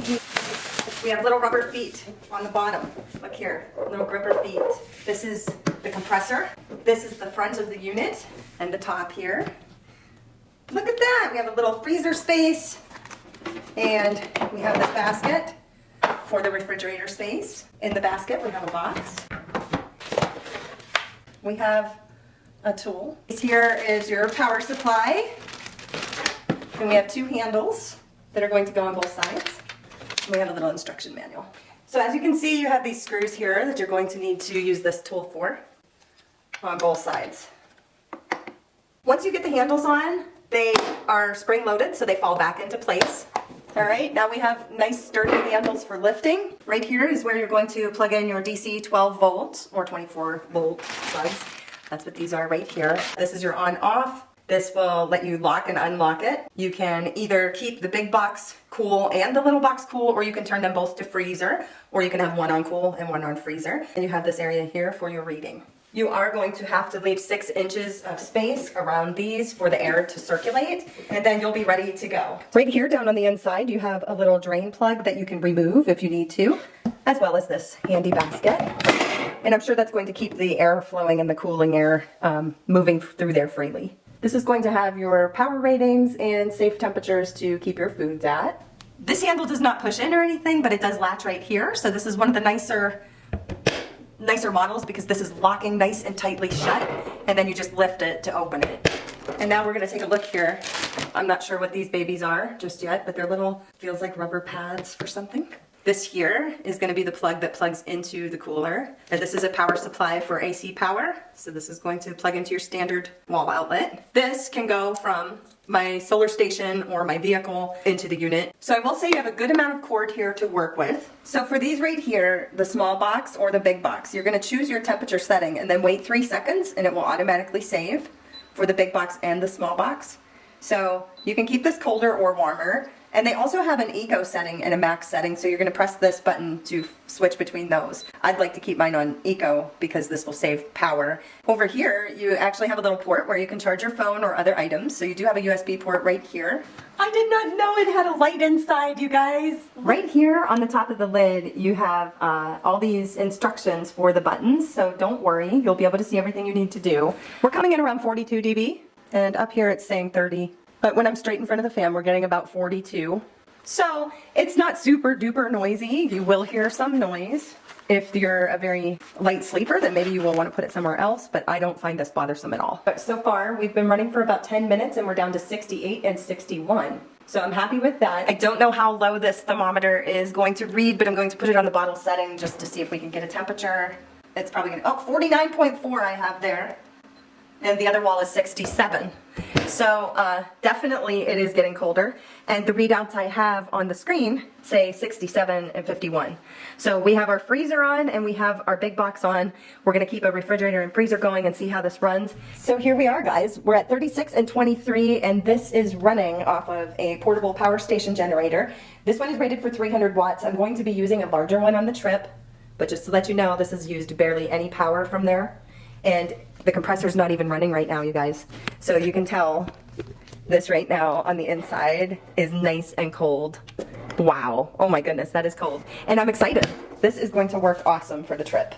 We have little rubber feet on the bottom. Look here, little gripper feet. This is the compressor. This is the front of the unit and the top here. Look at that, we have a little freezer space, and we have this basket for the refrigerator space. In the basket, we have a box. We have a tool. Here is your power supply. And we have two handles that are going to go on both sides. And we have a little instruction manual. So as you can see, you have these screws here that you're going to need to use this tool for on both sides. Once you get the handles on, they are spring loaded, so they fall back into place. All right, now we have nice sturdy handles for lifting. Right here is where you're going to plug in your DC 12 volt or 24 volt plugs. That's what these are right here. This is your on-off. This will let you lock and unlock it. You can either keep the big box cool and the little box cool, or you can turn them both to freezer, or you can have one on cool and one on freezer. And you have this area here for your reading. You are going to have to leave 6 inches of space around these for the air to circulate, and then you'll be ready to go. Right here down on the inside, you have a little drain plug that you can remove if you need to, as well as this handy basket. And I'm sure that's going to keep the air flowing and the cooling air moving through there freely. This is going to have your power ratings and safe temperatures to keep your foods at. This handle does not push in or anything, but it does latch right here. So this is one of the nicer models because this is locking nice and tightly shut, and then you just lift it to open it. And now we're going to take a look here. I'm not sure what these babies are just yet, but they're little, feels like rubber pads for something. This here is going to be the plug that plugs into the cooler. And this is a power supply for AC power. So this is going to plug into your standard wall outlet. This can go from my solar station or my vehicle into the unit. So I will say you have a good amount of cord here to work with. So for these right here, the small box or the big box, you're going to choose your temperature setting and then wait 3 seconds and it will automatically save for the big box and the small box. So you can keep this colder or warmer. And they also have an eco setting and a max setting, so you're going to press this button to switch between those. I'd like to keep mine on eco because this will save power. Over here, you actually have a little port where you can charge your phone or other items, so you do have a USB port right here. I did not know it had a light inside, you guys. Right here on the top of the lid, you have all these instructions for the buttons, so don't worry, you'll be able to see everything you need to do. We're coming in around 42 dB, and up here it's saying 30. But when I'm straight in front of the fan, we're getting about 42. So it's not super duper noisy. You will hear some noise. If you're a very light sleeper, then maybe you will want to put it somewhere else, but I don't find this bothersome at all. But so far, we've been running for about 10 minutes and we're down to 68 and 61. So I'm happy with that. I don't know how low this thermometer is going to read, but I'm going to put it on the bottle setting just to see if we can get a temperature. It's probably going to, oh, 49.4 I have there. And the other wall is 67. So definitely it is getting colder. And the readouts I have on the screen say 67 and 51. So we have our freezer on and we have our big box on. We're going to keep a refrigerator and freezer going and see how this runs. So here we are, guys. We're at 36 and 23, and this is running off of a portable power station generator. This one is rated for 300 watts. I'm going to be using a larger one on the trip, but just to let you know, this has used barely any power from there. And the compressor's not even running right now, you guys. So you can tell this right now on the inside is nice and cold. Wow. Oh my goodness, that is cold. And I'm excited. This is going to work awesome for the trip.